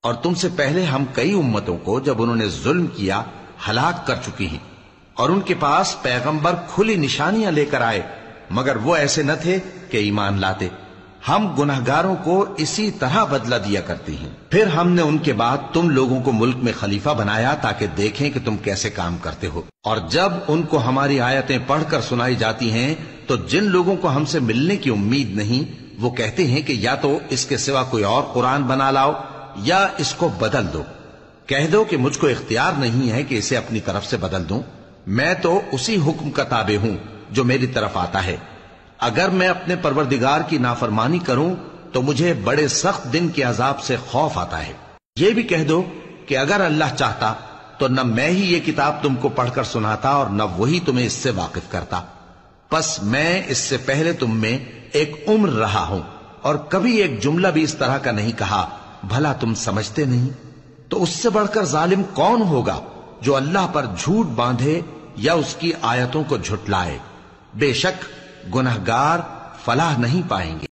اور تم سے پہلے ہم کئی امتوں کو جب انہوں نے ظلم کیا ہلاک کر چکی ہیں، اور ان کے پاس پیغمبر کھلی نشانیاں لے کر آئے، مگر وہ ایسے نہ تھے کہ ایمان لاتے۔ ہم گنہگاروں کو اسی طرح بدلہ دیا کرتی ہیں۔ پھر ہم نے ان کے بعد تم لوگوں کو ملک میں خلیفہ بنایا تاکہ دیکھیں کہ تم کیسے کام کرتے ہو، اور جب ان کو ہماری آیتیں پڑھ کر سنائی جاتی ہیں تو جن لوگوں کو ہم سے ملنے کی امید نہیں وہ کہتے ہیں کہ یا تو اس کے سوا کوئی اور قرآن بنا لاؤ یا اس کو بدل دو۔ کہہ دو کہ مجھ کو اختیار نہیں ہے کہ اسے اپنی طرف سے بدل دوں، میں تو اسی حکم کا تابع ہوں جو میری طرف آتا ہے۔ اگر میں اپنے پروردگار کی نافرمانی کروں تو مجھے بڑے سخت دن کے عذاب سے خوف آتا ہے۔ یہ بھی کہہ دو کہ اگر اللہ چاہتا تو نہ میں ہی یہ کتاب تم کو پڑھ کر سناتا اور نہ وہی تمہیں اس سے واقف کرتا، پس میں اس سے پہلے تم میں ایک عمر رہا ہوں اور کبھی ایک جملہ بھی اس طرح کا نہیں کہا، بھلا تم سمجھتے نہیں؟ تو اس سے بڑھ کر ظالم کون ہوگا جو اللہ پر جھوٹ باندھے یا اس کی آیتوں کو جھٹلائے؟ بے شک گنہگار فلاح نہیں پائیں گے۔